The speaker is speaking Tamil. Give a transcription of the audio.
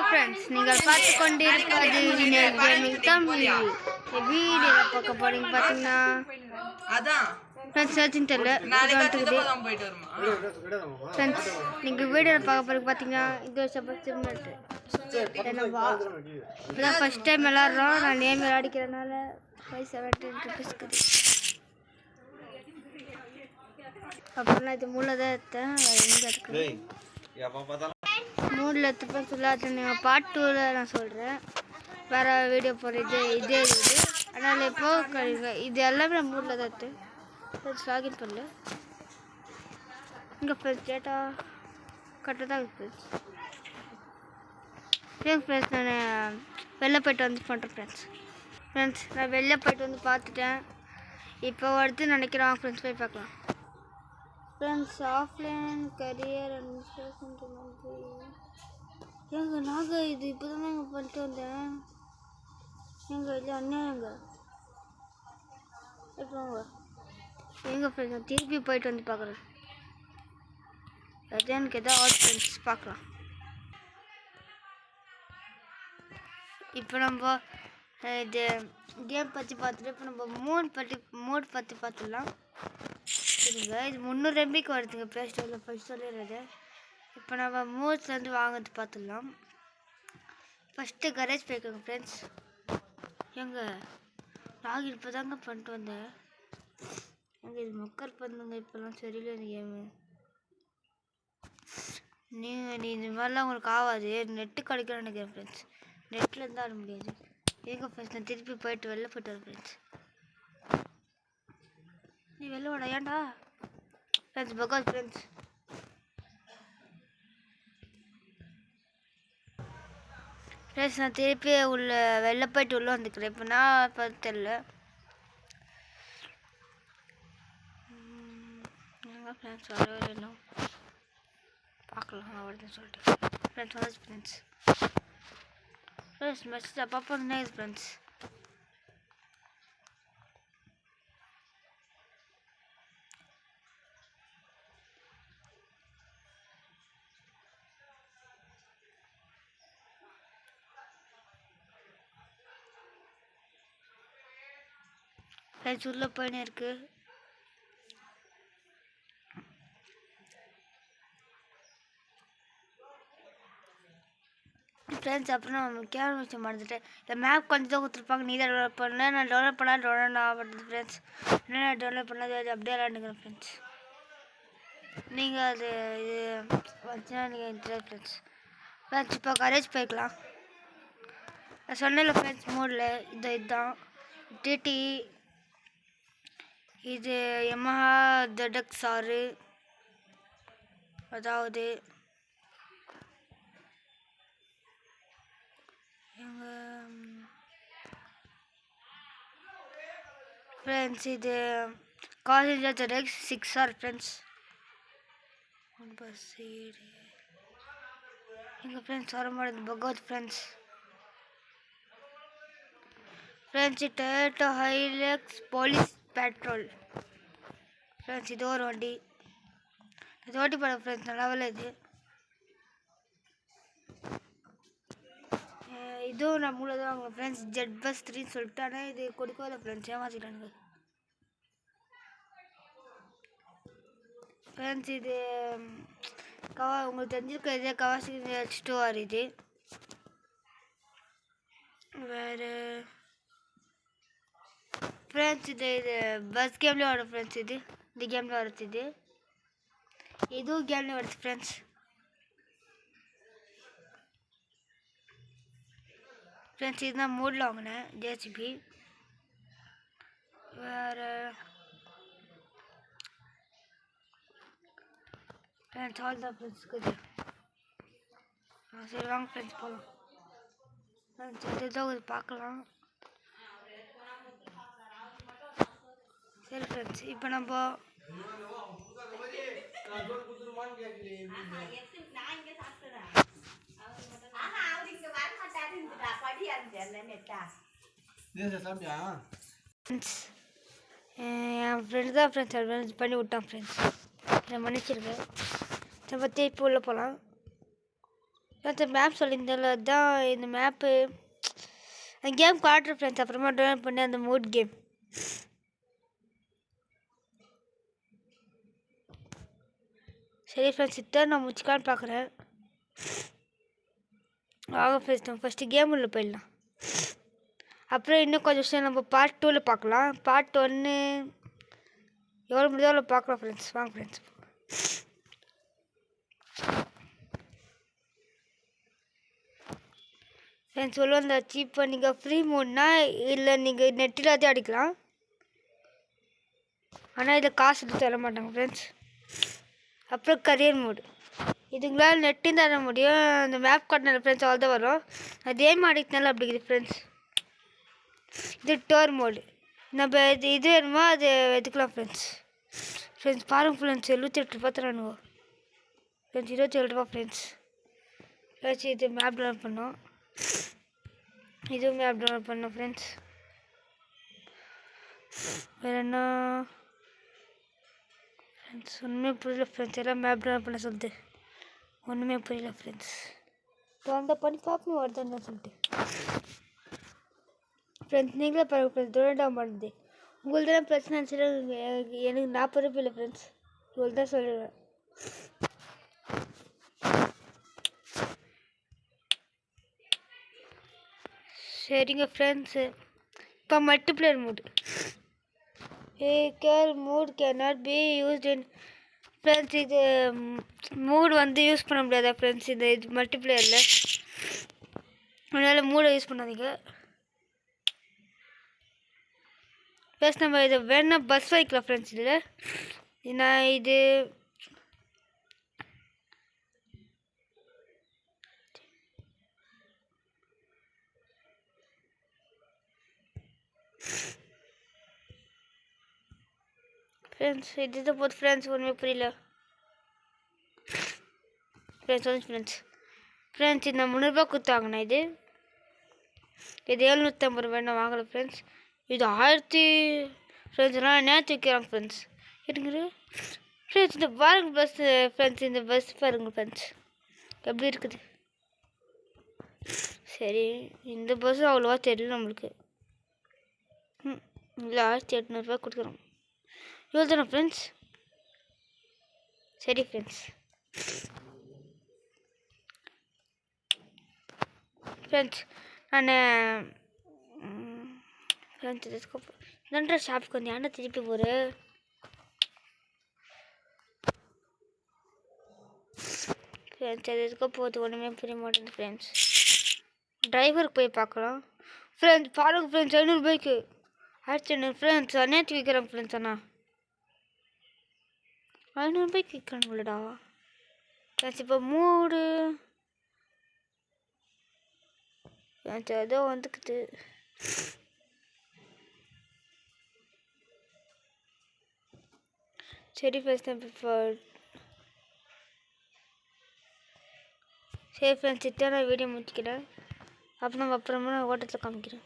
ஃப்ரெண்ட்ஸ், நீங்கள் பார்த்து கொண்டிருப்பது வினர் கேமிங் தமிழ். வீடியோ பார்க்க போறீங்க பார்த்தீங்கன்னா ஃப்ரெண்ட்ஸ் சர்ச்சிங் தெரியல ஃப்ரெண்ட்ஸ். நீங்கள் வீடியோவில் பார்க்க போறீங்க பார்த்தீங்கன்னா இது ஒரு சப்போர்ட் என்னவா இதான் ஃபஸ்ட் டைம் விளாட்றோம். நான் நேம் விளையாடிக்கிறதுனால 570 ருபீஸ்க்கு அப்புறம் இது மூலதான் எடுத்தேன். எங்கே இருக்குது மூடில் எடுத்துப்பேன் சொல்லாத. நீங்கள் பார்ட் 2ல் நான் சொல்கிறேன். வேறு வீடியோ போடுறது இதே இருக்குது. அதனால் இப்போ இது எல்லாமே நான் மூடில் தான் எடுத்தேன். லாகின் பண்ணல. இங்கே ஃப்ரெண்ட்ஸ் டேட்டா கரெக்டாக தான் இருக்குது ஃப்ரெண்ட்ஸ். நான் வெளில போய்ட்டு வந்து பண்ணுறேன் ஃப்ரெண்ட்ஸ். நான் வெளில போய்ட்டு வந்து பார்த்துட்டேன். இப்போ அடுத்து நினைக்கிறேன் ஃப்ரெண்ட்ஸ் போய் பார்க்கலாம் ஃப்ரெண்ட்ஸ். ஆஃப்லைன் கரியர் அட்மினிஸ்ட்ரேஷன் ஏங்க நாங்கள் இது இப்போ தானே எங்கள் பண்ணிட்டு வந்தேன். எங்கள் இல்லை அண்ணன் எங்கள் ஃப்ரெண்ட்ஸ் நான் திருப்பி போயிட்டு வந்து பார்க்குறேன். அது எனக்கு எதாவது ஆல் ஃப்ரெண்ட்ஸ் பார்க்கலாம். இப்போ நம்ம இது கேம் பற்றி பார்த்துட்டு இப்போ நம்ம மூட் பற்றி பார்த்துடலாம். சரிங்க, இது 300 MBக்கு வருதுங்க ப்ளே ஸ்டோரில் ஃபஸ்ட் சொல்லிடுறது. இப்போ நம்ம மூட்ஸ்லேருந்து வாங்கிறது பார்த்துடலாம். ஃபஸ்ட்டு கரேஜ் போய்க்கோங்க ஃப்ரெண்ட்ஸ். லாகின் இப்போ தாங்க பண்ணிட்டு வந்தேன். இது மக்கள் பண்ணுங்க இப்போல்லாம் சரியில்லை இந்த கேமு. நீ இந்த மாதிரிலாம் உங்களுக்கு ஆகாது. நெட்டு கிடைக்கணும்னு நினைக்கிறேன் ஃப்ரெண்ட்ஸ். நெட்டில் இருந்தால் ஆட முடியாது. ஃப்ரெண்ட்ஸ் நான் திருப்பி போயிட்டு வெளில போய்ட்டு வரேன் ஃப்ரெண்ட்ஸ். நீ வெளில வாடா ஏன்டா ஃப்ரெண்ட்ஸ். பகாஸ் ஃப்ரெண்ட்ஸ் நான் திருப்பி வெளில போயிட்டு உள்ளே வந்துக்கிறேன். இப்போ நான் பார்த்து தெரியல ஃப்ரெண்ட்ஸ். வரவே இல்லை பார்க்கலாம் வருதுன்னு சொல்லிட்டு ஃப்ரெண்ட்ஸ். மெசேஜ் அப்பப்போ நைஸ் ஃப்ரெண்ட்ஸ். உள்ள போயினே இருக்கு ஃப்ரெண்ட்ஸ். அப்புறம் நான் முக்கியமான விஷயம் மறந்துட்டேன். இந்த மேப் கொஞ்சம் தான் கொடுத்துருப்பாங்க. நீ தான் டெவலப் பண்ணேன். நான் டெவலப் ஆகுது ஃப்ரெண்ட்ஸ். என்ன நான் டெவலப் பண்ணது அது அப்படியே விளாண்டுக்கிறேன் ஃப்ரெண்ட்ஸ். நீங்கள் அது இது வச்சுன்னா நீங்கள் இன்ட்ரெஸ்ட் ஃப்ரெண்ட்ஸ். இப்போ கரேஜ் போய்க்கலாம். நான் சொன்னேன்ல ஃப்ரெண்ட்ஸ் மோடில் இதுதான் டிடி. இது யமஹா ZX6 அதாவது ஃப்ரெண்ட்ஸ். இது காலேஜ் ZX6R ஃப்ரெண்ட்ஸ். எங்கள் ஃப்ரெண்ட்ஸ் வர மாட்டேது பகவத் friends. Toyota Hilux police patrol friends. இது ஒரு வண்டி. இது ஓட்டி போட ஃப்ரெண்ட்ஸ். நல்லாவே இது இதுவும் நான் மூலம் தான் வாங்க ஃப்ரெண்ட்ஸ். ஜெட் பஸ் 3 சொல்லிட்டு. ஆனால் இது கொடுக்கல ஃப்ரெண்ட்ஸ். ஏமாற்றிட்டானுங்க ஃப்ரெண்ட்ஸ். இது உங்களுக்கு தெரிஞ்சிருக்க இதே கவாசி H2R. இது வேறு ஃப்ரெண்ட்ஸ். இது பஸ் கேம்லேயே வரும் ஃப்ரெண்ட்ஸ். இந்த கேமில் வருது. இதுவும் கேம்லேயே வருது ஃப்ரெண்ட்ஸ். இதுதான் மூடில் வாங்கினேன் JCB. வேறு ஃப்ரெண்ட்ஸ் ஆல் தான் ஃப்ரெண்ட்ஸ் இருக்குது. சரி வாங்க ஃப்ரெண்ட்ஸ் போகலாம் ஃப்ரெண்ட்ஸ். இதுதான் ஒரு பார்க்கலாம். சரி ஃப்ரெண்ட்ஸ். இப்போ நம்ம என் ஃப்ரெண்டு தான் ஃப்ரெண்ட்ஸ் அட்வான்ஸ் பண்ணி விட்டான் ஃப்ரெண்ட்ஸ். நான் மன்னிச்சிருக்கேன். நம்ம திருப்பி உள்ளே போகலாம். அந்த மேப் சொல்லியிருந்தால அதுதான் இந்த மேப்பு அந்த கேம் காட்டுற ஃப்ரெண்ட்ஸ். அப்புறமா டவுன்லோட் பண்ணி அந்த மூட் கேம். சரி ஃப்ரெண்ட்ஸ், இதான் நான் முடிச்சுக்கான்னு பார்க்குறேன். வாங்க ஃப்ரெண்ட்ஸ், நம்ம ஃபஸ்ட்டு கேம் உள்ள போயிடலாம். அப்புறம் இன்னும் கொஞ்சம் விஷயம் நம்ம பார்ட் 2ல் பார்க்கலாம். பார்ட் 1 எவ்வளோ முடியுதோ அவ்வளோ பார்க்கலாம் ஃப்ரெண்ட்ஸ். வாங்க ஃப்ரெண்ட்ஸ். ஃப்ரெண்ட்ஸ் உள்ள வந்தாச்சு. இப்போ நீங்கள் ஃப்ரீ மோட்னா இல்லை நீங்கள் நெட்டில் அதே அடிக்கலாம். ஆனால் இதில் காசு எடுத்து தர மாட்டாங்க ஃப்ரெண்ட்ஸ். அப்புறம் கரியர் மோடு இதுங்களால் நெட்டும் தர முடியும். அந்த மேப் காட்டின ஃப்ரெண்ட்ஸ் அவ்வளோ தான் வரும். அதே மாடிக்குனால அப்படி இருக்குது ஃப்ரெண்ட்ஸ். இது டோர் மோடு. நம்ம இது வேணுமோ அது எடுத்துக்கலாம் ஃப்ரெண்ட்ஸ். ஃப்ரெண்ட்ஸ் பாருங்கள் ஃப்ரெண்ட்ஸ், 78 ரூபா தரானுங்க ஃப்ரெண்ட்ஸ். 27 ரூபா ஃப்ரெண்ட்ஸ். ஏதாச்சும் இது மேப் டவுன்லோட் பண்ணோம். இதுவும் மேப் டவுன்லோட் பண்ணோம் ஃப்ரெண்ட்ஸ். வேறு என்ன ஃப்ரெண்ட்ஸ் ஒன்றுமே புரியல ஃப்ரெண்ட்ஸ். எல்லாம் மேப் டவுன்லோட் பண்ண சொல்லிட்டு ஒன்றுமே புரியல ஃப்ரெண்ட்ஸ். இப்போ அந்த பண்ணி பார்ப்போம் வருதுன்னு சொல்லிட்டு ஃப்ரெண்ட்ஸ். நீங்களே பாருங்கள் ஃப்ரெண்ட்ஸ், டவுன்லோட் பண்ணுறது உங்களுக்கு தானே பிரச்சனை இருந்துச்சுன்னா எனக்கு 40 ரூபாய் இல்லை ஃப்ரெண்ட்ஸ். இவ்வளோ தான் சொல்லிடுவேன். சரிங்க ஃப்ரெண்ட்ஸு, இப்போ multiplayer mode. Care mood can not be used in friends. இது மூடு வந்து யூஸ் பண்ண முடியாதா ஃப்ரெண்ட்ஸ் இது மல்டிப்ளேயரில்? அதனால் மூடை யூஸ் பண்ணாதீங்க ப்ளஸ். நம்ம இதை வேணால் பஸ் வைக்கலாம் ஃப்ரெண்ட்ஸ். இதில் நான் இது ஃப்ரெண்ட்ஸ் இதுதான் போது ஃப்ரெண்ட்ஸ். ஒன்றுமே புரியல ஃப்ரெண்ட்ஸ். ஃப்ரெண்ட்ஸ் இந்த 300 கொடுத்தாங்கண்ணா. இது 750 ரூபாய் நான் வாங்கலை ஃப்ரெண்ட்ஸ். இது 1000 ஃப்ரெண்ட்ஸ். நான் நேற்று வைக்கிறாங்க ஃப்ரெண்ட்ஸ். எடுங்க ஃப்ரெண்ட்ஸ், இந்த பாருங்க பஸ்ஸு ஃப்ரெண்ட்ஸ். இந்த பஸ் பாருங்கள் ஃப்ரெண்ட்ஸ் எப்படி இருக்குது. சரி, இந்த பஸ்ஸு அவ்வளோவா தெரியல நம்மளுக்கு. இல்லை 1800 ரூபாய் கொடுக்குறோம். இவ்வளோ தானே ஃப்ரெண்ட்ஸ்? சரி ஃப்ரெண்ட்ஸ். ஃப்ரெண்ட்ஸ் நான் ஃப்ரெண்ட்ஸ் இதுக்கப்புறம் ஷாப்புக்கு வந்து ஏன்னா திருப்பி போகிறேன் ஃப்ரெண்ட்ஸ். அது எதுக்கோ போகுது ஒன்றுமே புரிய மாட்டேங்குது ஃப்ரெண்ட்ஸ். டிரைவருக்கு போய் பார்க்கலாம் ஃப்ரெண்ட்ஸ். பாருங்க ஃப்ரெண்ட்ஸ், 500 ரூபாய்க்கு 1500 ஃப்ரெண்ட்ஸ். நேற்று விற்கிறாங்க ஃப்ரெண்ட்ஸ். ஆனால் 500 ரூபாய்க்கு விற்கிறாங்களடா ஃப்ரெண்ட்ஸ். இப்போ மூடு ஃப்ரெண்ட்ஸ் ஏதோ வந்துக்குது. சரி ஃப்ரெண்ட்ஸ், இப்போ சரி ஃப்ரெண்ட்ஸ், இதான் நான் வீடியோ முடிச்சுக்கிறேன். அப்புறம் அப்புறமா நான் ஓட்டத்தில் காமிக்கிறேன்.